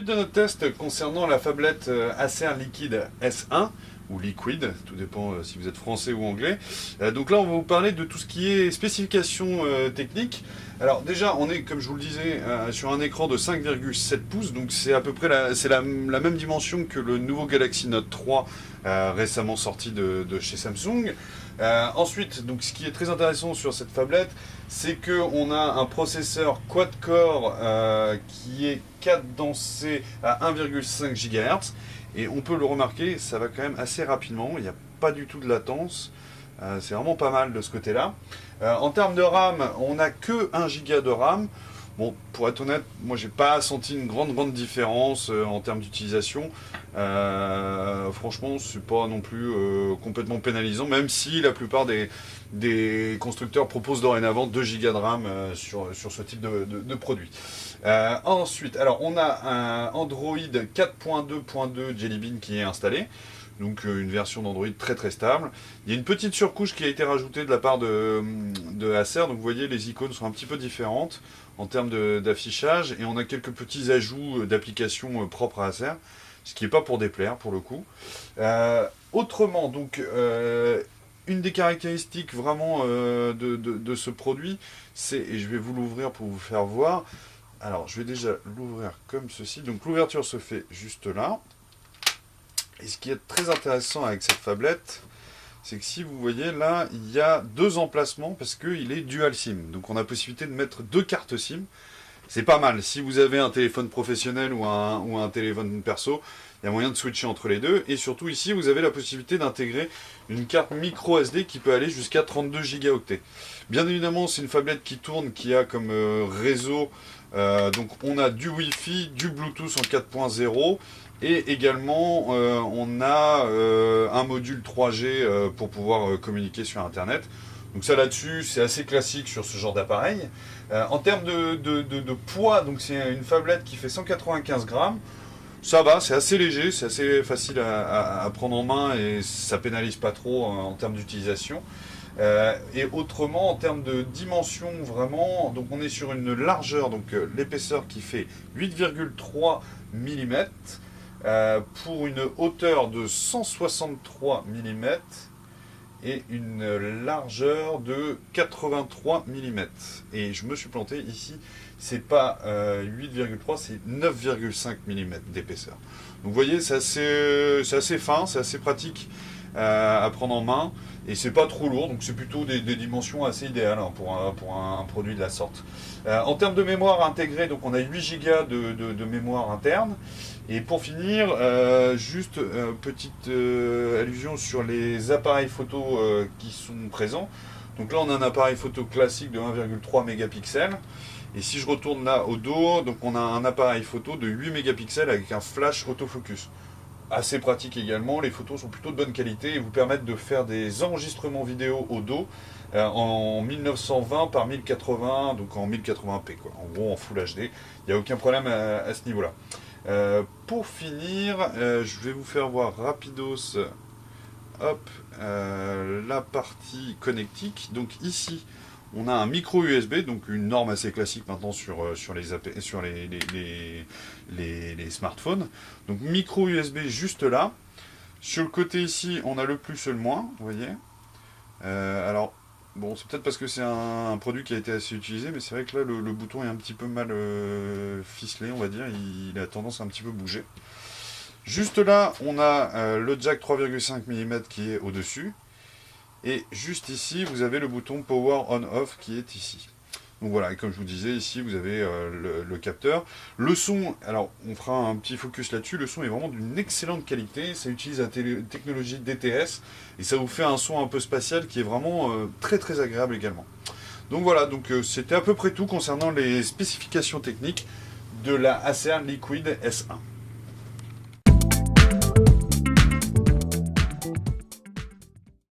Suite de notre test concernant la phablette Acer Liquid S1, ou Liquid, tout dépend si vous êtes français ou anglais. Donc là, on va vous parler de tout ce qui est spécifications techniques. Alors déjà, on est, comme je vous le disais, sur un écran de 5,7 pouces, donc c'est à peu près la même dimension que le nouveau Galaxy Note 3 récemment sorti de chez Samsung. Ensuite, donc, ce qui est très intéressant sur cette phablette, c'est qu'on a un processeur quad-core qui est cadencé à 1,5 GHz. Et on peut le remarquer, ça va quand même assez rapidement, il n'y a pas du tout de latence. C'est vraiment pas mal de ce côté-là. En termes de RAM, on n'a que 1 Go de RAM. Bon, pour être honnête, moi j'ai pas senti une grande différence en termes d'utilisation. Franchement, c'est pas non plus complètement pénalisant, même si la plupart des constructeurs proposent dorénavant 2 Go de RAM sur ce type de produit. Ensuite, alors on a un Android 4.2.2 Jelly Bean qui est installé. Donc une version d'Android très stable. Il y a une petite surcouche qui a été rajoutée de la part de Acer. Donc vous voyez, les icônes sont un petit peu différentes en termes d'affichage. Et on a quelques petits ajouts d'applications propres à Acer. Ce qui n'est pas pour déplaire pour le coup. Autrement, donc une des caractéristiques vraiment de ce produit, c'est, et je vais vous l'ouvrir pour vous faire voir. Alors je vais déjà l'ouvrir comme ceci. Donc l'ouverture se fait juste là. Et ce qui est très intéressant avec cette phablette, c'est que si vous voyez là, il y a deux emplacements parce qu'il est dual SIM. Donc on a possibilité de mettre deux cartes SIM. C'est pas mal. Si vous avez un téléphone professionnel ou un téléphone perso, il y a moyen de switcher entre les deux. Et surtout ici, vous avez la possibilité d'intégrer une carte micro SD qui peut aller jusqu'à 32 Go. Bien évidemment, c'est une phablette qui tourne, qui a comme réseau, donc on a du Wi-Fi, du Bluetooth en 4.0. Et également, on a un module 3G pour pouvoir communiquer sur Internet. Donc ça là-dessus, c'est assez classique sur ce genre d'appareil. En termes de poids, donc c'est une phablette qui fait 195 grammes. Ça va, c'est assez léger, c'est assez facile à prendre en main et ça pénalise pas trop en termes d'utilisation. Et autrement, en termes de dimension, vraiment, donc on est sur une largeur, donc l'épaisseur qui fait 8,3 mm. Pour une hauteur de 163 mm et une largeur de 83 mm. Et je me suis planté ici, c'est pas 8,3, c'est 9,5 mm d'épaisseur. Donc vous voyez, c'est assez fin, c'est assez pratique à prendre en main. Et c'est pas trop lourd, donc c'est plutôt des dimensions assez idéales hein, pour un produit de la sorte. En termes de mémoire intégrée, donc on a 8 Go de mémoire interne. Et pour finir, juste petite allusion sur les appareils photo qui sont présents. Donc là on a un appareil photo classique de 1,3 mégapixels. Et si je retourne là au dos, donc on a un appareil photo de 8 mégapixels avec un flash autofocus. Assez pratique également, les photos sont plutôt de bonne qualité et vous permettent de faire des enregistrements vidéo au dos en 1920 par 1080, donc en 1080p quoi. En gros en Full HD, il n'y a aucun problème à ce niveau là. Pour finir, je vais vous faire voir rapidos hop, la partie connectique. Donc ici on a un micro USB, donc une norme assez classique maintenant sur les smartphones. Donc micro USB juste là. Sur le côté ici, on a le plus et le moins, vous voyez. Alors, bon, c'est peut-être parce que c'est un produit qui a été assez utilisé, mais c'est vrai que là, le bouton est un petit peu mal ficelé, on va dire. Il a tendance à un petit peu bouger. Juste là, on a le jack 3,5 mm qui est au-dessus. Et juste ici, vous avez le bouton Power On-Off qui est ici. Donc voilà, et comme je vous disais, ici, vous avez le capteur. Le son, alors on fera un petit focus là-dessus, le son est vraiment d'une excellente qualité. Ça utilise la technologie DTS et ça vous fait un son un peu spatial qui est vraiment très agréable également. Donc voilà, donc c'était à peu près tout concernant les spécifications techniques de la Acer Liquid S1.